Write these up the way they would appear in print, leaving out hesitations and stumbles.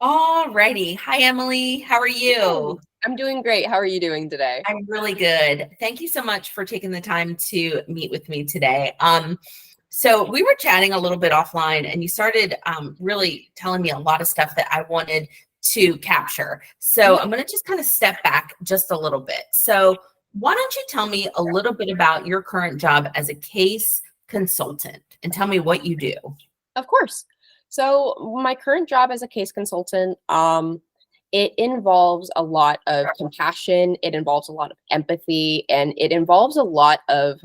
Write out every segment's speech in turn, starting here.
All righty. Hi, Emily. How are Hey, you? I'm doing great. How are you doing today? I'm really good. Thank you so much for taking the time to meet with me today. So we were chatting a little bit offline, and you started really telling me a lot of stuff that I wanted to capture. So Mhm. I'm going to just kind of step back just a little bit. So why don't you tell me a little bit about your current job as a case consultant and tell me what you do? Of course. So my current job as a case consultant, it involves a lot of compassion, it involves a lot of empathy, and it involves a lot of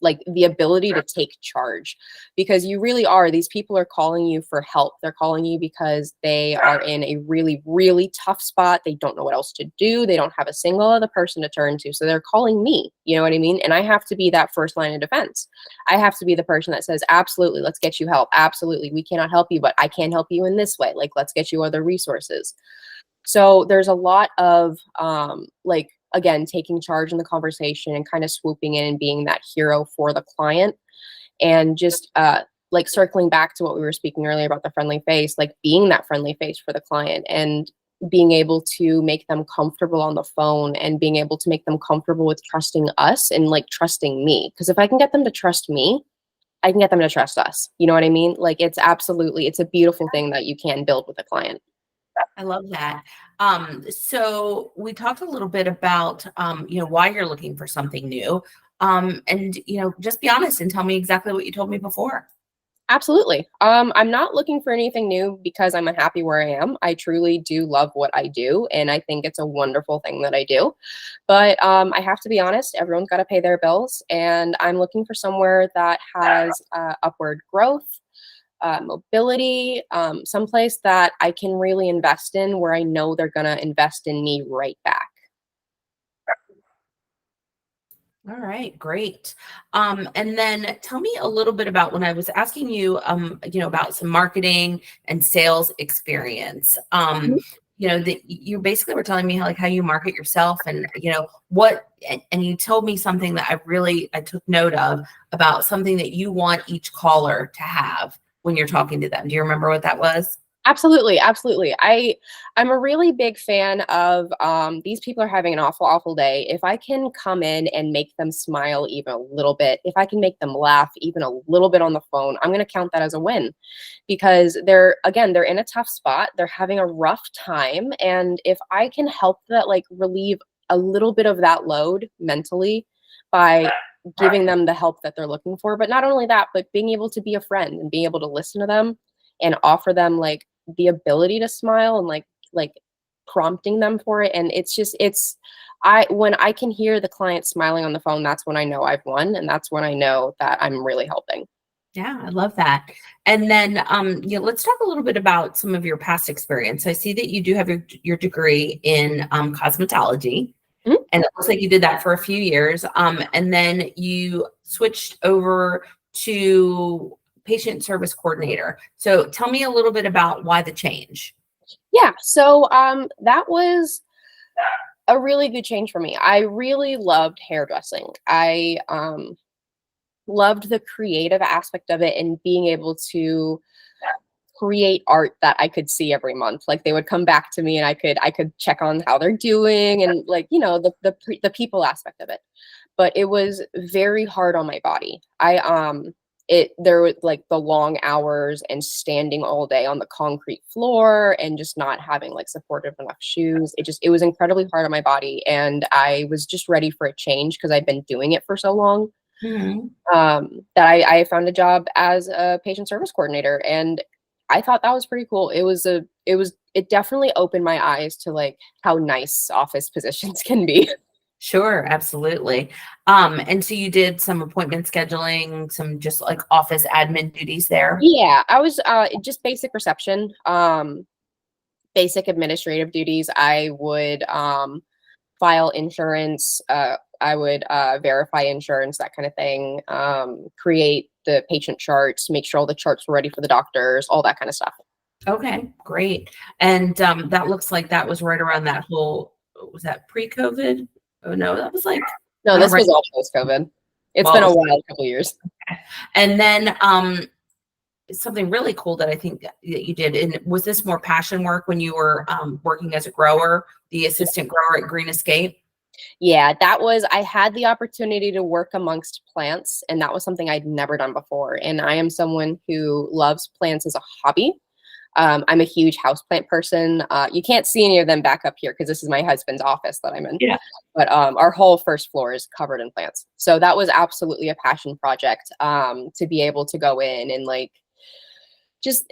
like the ability to take charge because you really are, these people are calling you for help. They're calling you because they are in a really, really tough spot. They don't know what else to do. They don't have a single other person to turn to. So they're calling me, you know what I mean? And I have to be that first line of defense. I have to be the person that says, absolutely, let's get you help. Absolutely, we cannot help you, but I can help you in this way. Like, let's get you other resources. So there's a lot of like, again, taking charge in the conversation and kind of swooping in and being that hero for the client. And just like circling back to what we were speaking earlier about the friendly face, like being that friendly face for the client and being able to make them comfortable on the phone and being able to make them comfortable with trusting us and like trusting me. Because if I can get them to trust me, I can get them to trust us. You know what I mean? Like it's absolutely, it's a beautiful thing that you can build with a client. I love that. So we talked a little bit about, why you're looking for something new. And, just be honest and tell me exactly what you told me before. Absolutely. I'm not looking for anything new because I'm unhappy where I am. I truly do love what I do, and I think it's a wonderful thing that I do. But I have to be honest, everyone's got to pay their bills, and I'm looking for somewhere that has upward growth, mobility, someplace that I can really invest in where I know they're going to invest in me right back. All right, great. And then tell me a little bit about when I was asking you, about some marketing and sales experience. That you basically were telling me how you market yourself and and you told me something that I took note of about something that you want each caller to have when you're talking to them. Do you remember what that was? Absolutely, absolutely. I'm a really big fan of these people are having an awful, awful day. If I can come in and make them smile even a little bit, if I can make them laugh even a little bit on the phone, I'm going to count that as a win because they're in a tough spot. They're having a rough time. And if I can help that, like relieve a little bit of that load mentally by giving them the help that they're looking for, but not only that, but being able to be a friend and being able to listen to them and offer them like the ability to smile and like prompting them for it. And it's just it's I when I can hear the client smiling on the phone, that's when I know I've won, and that's when I know that I'm really helping. Yeah, I love that. And then, let's talk a little bit about some of your past experience. I see that you do have your degree in cosmetology, Mhm. and it looks like you did that for a few years. And then you switched over to patient service coordinator. So tell me a little bit about why the change. Yeah, so that was a really good change for me. I really loved hairdressing. I loved the creative aspect of it and being able to create art that I could see every month. Like they would come back to me and I could check on how they're doing and like, you know, the people aspect of it. But it was very hard on my body. There was like the long hours and standing all day on the concrete floor and just not having like supportive enough shoes. It was incredibly hard on my body and I was just ready for a change because I'd been doing it for so long. Mhm. That I found a job as a patient service coordinator, and I thought that was pretty cool. It definitely opened my eyes to like how nice office positions can be. Sure, absolutely. And so you did some appointment scheduling, some just like office admin duties there. Yeah, I was just basic reception, basic administrative duties. I would file insurance, I would verify insurance, that kind of thing, create the patient charts, make sure all the charts were ready for the doctors, all that kind of stuff. Okay, great. And that looks like that was right around that whole, was that pre-COVID? Oh no, that was like, No, oh, this right. was all post COVID. It's Well, been it a was, wild couple years. and then something really cool that I think that you did. And was this more passion work when you were working as a grower, the assistant grower at Green Escape? Yeah, I had the opportunity to work amongst plants, and that was something I'd never done before. And I am someone who loves plants as a hobby. I'm a huge houseplant person. You can't see any of them back up here because this is my husband's office that I'm in. Yeah. But our whole first floor is covered in plants. So that was absolutely a passion project, to be able to go in and like just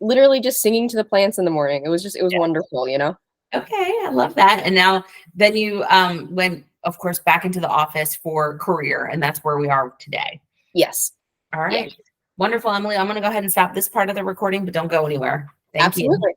literally just singing to the plants in the morning. It was wonderful, you know? Okay, I love that. And now then you went, of course, back into the office for career, and that's where we are today. Yes. All right. Wonderful, Emily. I'm going to go ahead and stop this part of the recording, but don't go anywhere. Thank you. Absolutely.